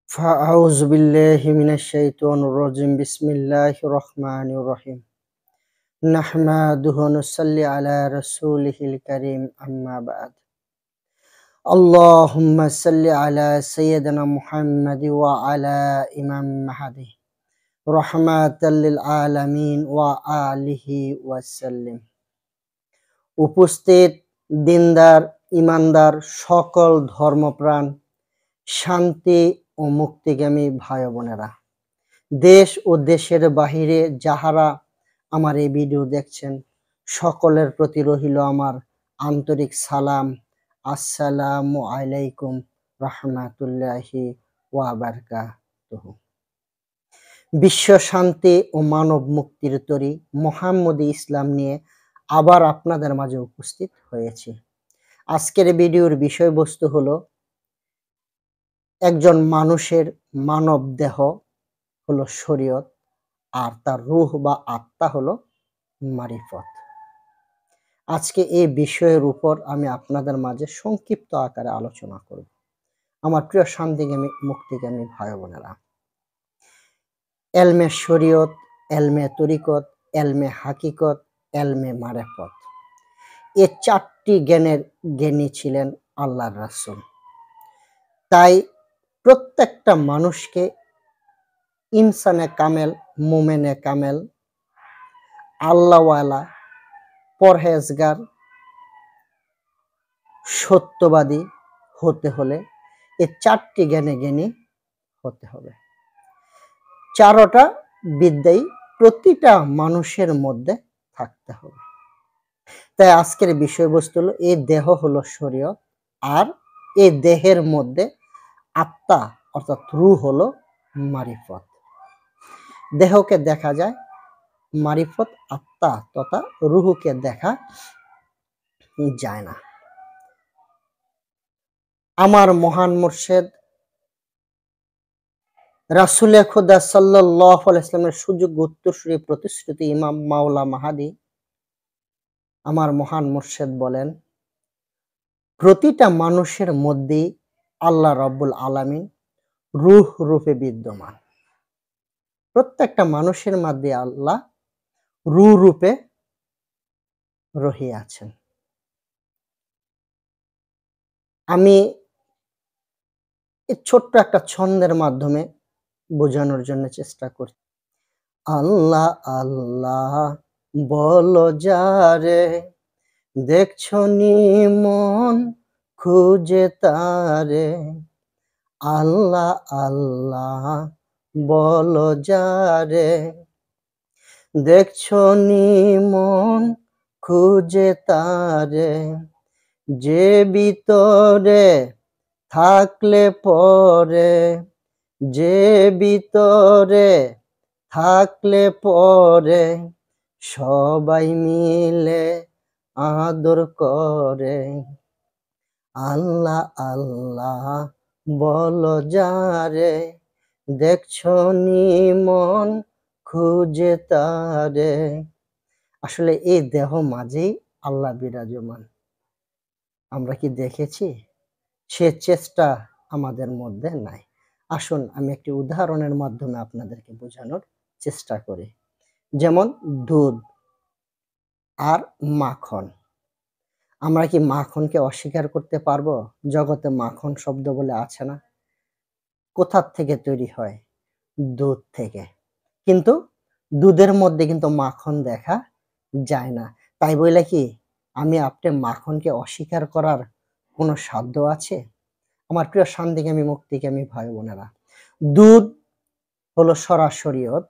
فأعوذ بالله من الشيطان الرجيم بسم الله الرحمن الرحيم نحمده ونصلي على رسوله الكريم أما بعد اللهم صل على سيدنا محمد وعلى إمام مهدي رحمة للعالمين وآله وسلم। উপস্থিত দিনদার ইমানদার সকল ধর্মপ্রাণ শান্তি ও মুক্তিগামী ভাই বোনেরা, দেশ ও দেশের বাহিরে যাহারা আমার এই ভিডিও দেখছেন সকলের প্রতি রহিল আমার আন্তরিক সালাম। আসসালামু আলাইকুম রাহমাতুল্লাহি ওয়া বারাকাতুহু। বিশ্ব শান্তি ও মানব মুক্তির তরী মুহাম্মদী ইসলাম নিয়ে আবার আপনাদের মাঝে উপস্থিত হয়েছি। আজকের ভিডিওর বিষয়বস্তু হলো একজন মানুষের মানব দেহ হলো শরীয়ত আর তার রূহ বা আত্মা হলো মারিফত। আজকে এই বিষয়ের উপর আমি আপনাদের মাঝে সংক্ষিপ্ত আকারে আলোচনা করব। আমার প্রিয় শান্তিগামী মুক্তিগামী ভাই বোনেরা, এলমে শরীয়ত, এলমে তরিকত, এলমে হাকিকত, এলমে মারিফত, এই চারটি জ্ঞানের জ্ঞানী ছিলেন আল্লাহর রাসূল। তাই প্রত্যেকটা মানুষকে ইনসানে কামেল, মুমেনে কামেল, আল্লাহওয়ালা, পরহেজগার, সত্যবাদী হতে হলে এই চারটি জ্ঞানে জ্ঞানী হতে হবে। চারটা বিদ্যাই প্রতিটা মানুষের মধ্যে থাকতে হবে। তাই আজকের বিষয়বস্তু হলো এই দেহ হলো শরীয়ত আর এই দেহের মধ্যে আত্মা অর্থাৎ রূহ হলো মারিফত। দেহকে দেখা যায়, মারিফত আত্মা তথা রূহকে দেখা যায় না। আমার মহান মুর্শিদ রাসূলে খুদা সাল্লাল্লাহু আলাইহি ওয়াসাল্লামের সুযোগ্য উত্তরসূরি প্রতিশ্রুতি ইমাম মাওলা মাহাদি আমার মহান মুর্শিদ বলেন, প্রতিটা মানুষের মধ্যেই আল্লাহ রাব্বুল আলামিন রূহ রূপে বিদ্যমান। প্রত্যেকটা মানুষের মধ্যে আল্লাহ রূহ রূপে রহিয়াছেন। আমি এই ছোট্ট একটা ছন্দের মাধ্যমে বোঝানোর জন্য চেষ্টা করি। আল্লাহ আল্লাহ বলো যারে, দেখছো নি মন খুঁজে তারে। আল্লাহ আল্লাহ বলো যারে, দেখছো নি মন খুঁজে তারে। যে ভিতরে থাকলে পরে, যে ভিতরে থাকলে পরে সবাই মিলে আদর করে। আল্লাহ আল্লাহ বলো যারে, দেখছো নি মন খুঁজে তারে। আসলে এই দেহ মাঝেই আল্লাহ বিরাজমান। আমরা কি দেখেছি? সে চেষ্টা আমাদের মধ্যে নাই। আসুন আমি একটি উদাহরণের মাধ্যমে আপনাদেরকে বোঝানোর চেষ্টা করি। যেমন দুধ আর মাখন। আমরা কি মাখনকে অস্বীকার করতে পারবো? জগতে মাখন শব্দ বলে আছে না? কোথা থেকে তৈরি হয়? দুধ থেকে। কিন্তু দুধের মধ্যে কিন্তু মাখন দেখা যায় না। তাই বলে কি আমি আপনি মাখনকে অস্বীকার করার কোনো সাধ্য আছে? আমার প্রিয় শান্তিকামী মুক্তিকামী ভাই বোনেরা, দুধ হলো শরীয়ত।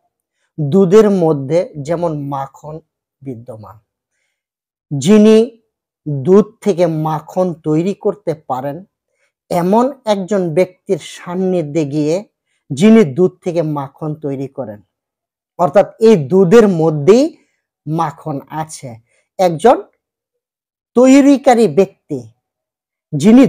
দুধের মধ্যে যেমন মাখন বিদ্যমান। যিনি দুধ থেকে মাখন তৈরি করতে পারেন এমন একজন ব্যক্তির সান্নিধ্যে গিয়ে যিনি দুধ থেকে মাখন তৈরি করেন, অর্থাৎ এই দুধের মধ্যেই মাখন আছে। একজন তৈরিকারী ব্যক্তি যিনি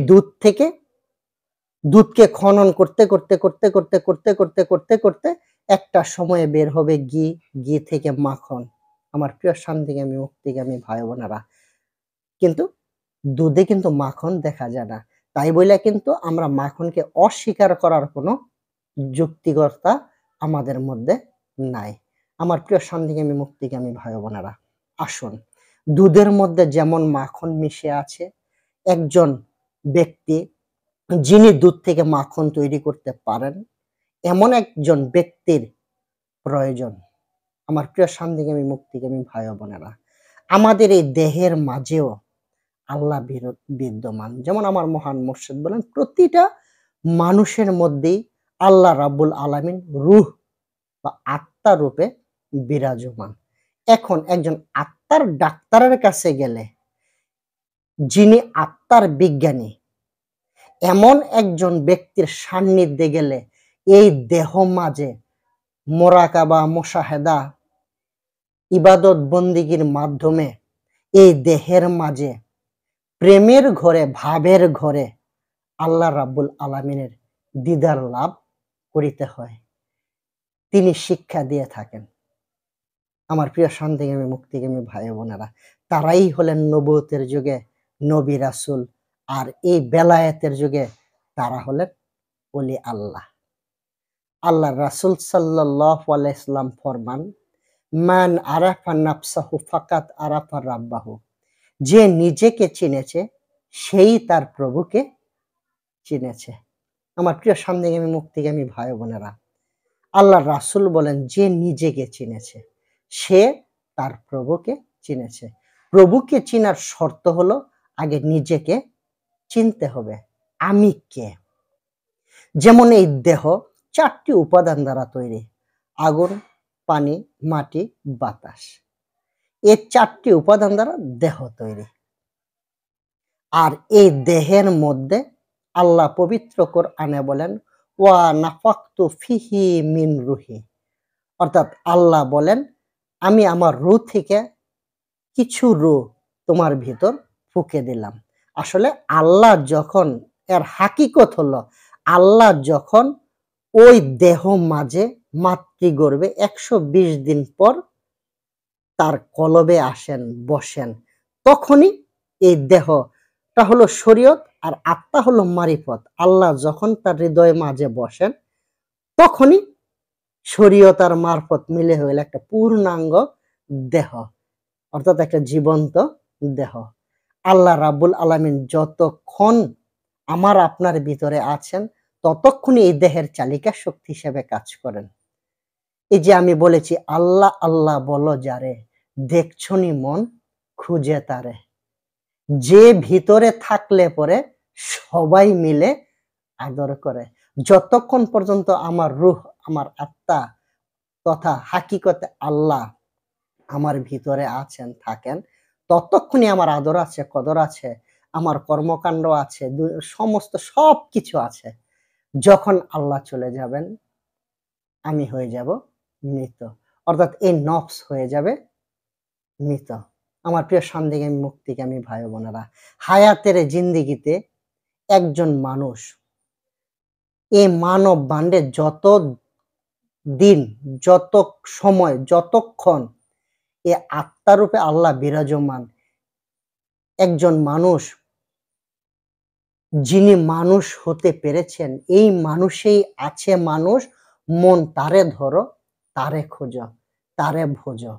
দুধকে খনন করতে করতে করতে করতে করতে করতে করতে করতে একটা সময়ে বের হবে ঘি, ঘি থেকে মাখন। আমার প্রিয় শান্তিকামী মুক্তিকামী ভাই বোনেরা, কিন্তু দুধে কিন্তু মাখন দেখা যায় না। তাই বলে কিন্তু আমরা মাখনকে অস্বীকার করার কোনো যুক্তিকতা আমাদের মধ্যে নাই। আমার প্রিয় শান্তিকামী মুক্তিকামী ভাই বোনেরা, আসুন, দুধের মধ্যে যেমন মাখন মিশে আছে, একজন ব্যক্তি যিনি দুধ থেকে মাখন তৈরি করতে পারেন, এমন একজন ব্যক্তির প্রয়োজন। আমার প্রিয় শান্তিকামী মুক্তিকামী ভাই বোনেরা, আমাদের এই দেহের মাঝেও আল্লাহ বিদ্যমান। যেমন আমার মহান মুর্শিদ বলেন, প্রতিটা মানুষের মধ্যেই আল্লাহ রাব্বুল আলামিন রূহ বা আত্মা রূপে বিরাজমান। এখন একজন আত্মার ডাক্তারের কাছে গেলে, যিনি আত্মার বিজ্ঞানী, এমন একজন ব্যক্তির সান্নিধ্যে গেলে এই দেহ মাঝে মোরাকাবা, মুশাহেদা, ইবাদত বন্দিগির মাধ্যমে এই দেহের মাঝে প্রেমের ঘরে, ভাবের ঘরে আল্লাহ রাব্বুল আলামিনের দিদার লাভ করিতে হয়। তিনি শিক্ষা দিয়ে থাকেন। আমার প্রিয় শান্তিকামী মুক্তিকামী ভাই বোনেরা, তারাই হলেন নবুয়তের যুগে নবী রাসূল, আর এই বেলায়েতের যুগে তারা হলেন ওলি আল্লাহ। আল্লাহ রাসূল সাল্লাল্লাহু আলাইহি ওয়াসাল্লাম ফরমান, মান আরাফা নাফসাহু ফাকাত আরাফা রাব্বাহু। যে নিজেকে চিনেছে সেই তার প্রভুকে চিনেছে। আমার প্রিয় শান্তিকামী মুক্তিকামী ভাই বোনেরা, আল্লাহ রাসূল বলেন, যে নিজেকে চিনেছে সে তার প্রভুকে চিনেছে। প্রভুকে চিনার শর্ত হলো আগে নিজেকে চিনতে হবে। আমি কে? যেমন এই দেহ ৪টি উপাদান দ্বারা তৈরি: আগুন, পানি, মাটি, বাতাস। এই ৪টি উপাদান দ্বারা দেহ তৈরি। আর এই দেহের মধ্যে আল্লাহ পবিত্র কোরআনে বলেন, ওয়া নাফাকতু ফিহি মিন রুহি। অর্থাৎ আল্লাহ বলেন, আমি আমার রূহ থেকে কিছু রূহ তোমার ভিতর ফুঁকে দিলাম। আসলে আল্লাহ যখন, এর হাকিকত হলো, আল্লাহ যখন ওই দেহ মাঝে মাতৃগর্ভে ১২০ দিন পর তার কলবে আসেন, বসেন, তখনই এই দেহটা হলো শরীয়ত আর আত্মা হলো মারিফত। আল্লাহ যখন তার হৃদয় মাঝে বসেন, তখনই শরীয়ত আর মারফত মিলে হইল একটা পূর্ণাঙ্গ দেহ, অর্থাৎ একটা জীবন্ত দেহ। আল্লাহ রাব্বুল আলামিন যতক্ষণ আমার আপনার ভিতরে আছেন, ততক্ষণই এই দেহের চালিকা শক্তি হিসেবে কাজ করেন। এই যে আমি বলেছি, আল্লাহ আল্লাহ বলো যারে, দেখছনি মন খুঁজে তারে। যে ভিতরে থাকলে পরে সবাই মিলে আদর করে। যতক্ষণ পর্যন্ত আমার রূহ, আমার আত্মা তথা হাকিকতে আল্লাহ আমার ভিতরে আছেন, থাকেন, ততক্ষণই আমার আদর আছে, কদর আছে, আমার কর্মকাণ্ড আছে, সমস্ত সবকিছু আছে। যখন আল্লাহ চলে যাবেন, আমি হয়ে যাব মৃত, অর্থাৎ এই নফস হয়ে যাবে মৃত। আমার প্রিয় শান্তিকামী মুক্তিকামী ভাই বোনেরা, হায়াতের জিন্দেগিতে একজন মানুষ এই মানব বান্ডে যত দিন, যত সময়, যতক্ষণ এ আত্মারূপে আল্লাহ বিরাজমান, একজন মানুষ যিনি মানুষ হতে পেরেছেন, এই মানুষেই আছে মানুষ। মন তারে ধরো, তারে খোঁজো, তারে ভোজো।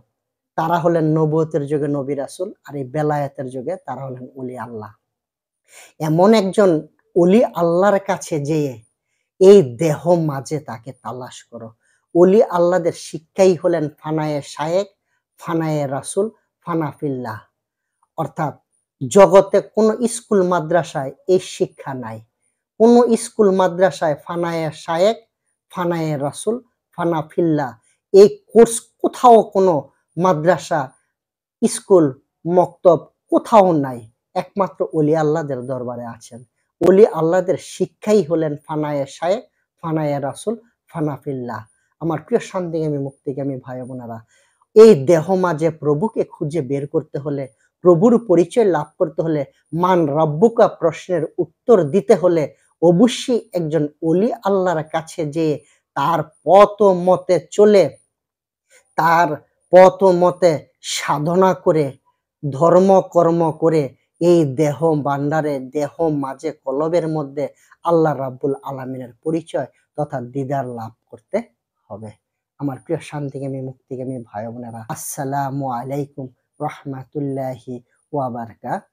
তারা হলেন নবুয়তের যুগে নবী রাসূল, আর এই বেলায়েতের যুগে তারা হলেন ওলি আল্লাহ। এমন একজন ওলি আল্লাহর কাছে যেয়ে এই দেহ মাঝে তাকে তালাশ করো। ওলি আল্লাহদের শিক্ষাই হলেন ফানায়ে শায়েখ, ফানায়ে রাসূল, ফানা ফিল্লাহ। অর্থাৎ জগতে কোনো স্কুল মাদ্রাসায় এই শিক্ষা নাই। কোনো স্কুল মাদ্রাসায় ফানায়ে শায়েখ, ফানায়ে রাসূল, ফানা ফিল্লাহ এই কোর্স কোথাও, কোনো মাদ্রাসা, স্কুল, মক্তব কোথাও নাই। একমাত্র ওলি আল্লাহদের দরবারে আছেন। ওলি আল্লাহদের শিক্ষাই হলেন ফানায়ে শায়েখ, ফানায়ে রাসূল, ফানা ফিল্লাহ। আমার প্রিয় শান্তিকামী মুক্তিকামী ভাই বোনেরা, এই দেহ মাঝে প্রভুকে খুঁজে বের করতে হলে, প্রভুর পরিচয় লাভ করতে হলে, মান রব্বুকা প্রশ্নের উত্তর দিতে হলে অবশ্যই একজন ওলি আল্লাহর কাছে যেয়ে তার পথ মতে চলে, তার পথ মতে সাধনা করে, ধর্ম কর্ম করে এই দেহ ভান্ডারে, দেহ মাঝে, কলবের মধ্যে আল্লাহ রাব্বুল আলামিনের পরিচয় তথা দিদার লাভ করতে হবে। আমার প্রিয় শান্তিকামী মুক্তিকামী ভাই বোনেরা, আসসালামু আলাইকুম রাহমাতুল্লাহি ওয়া বারাকাতুহু।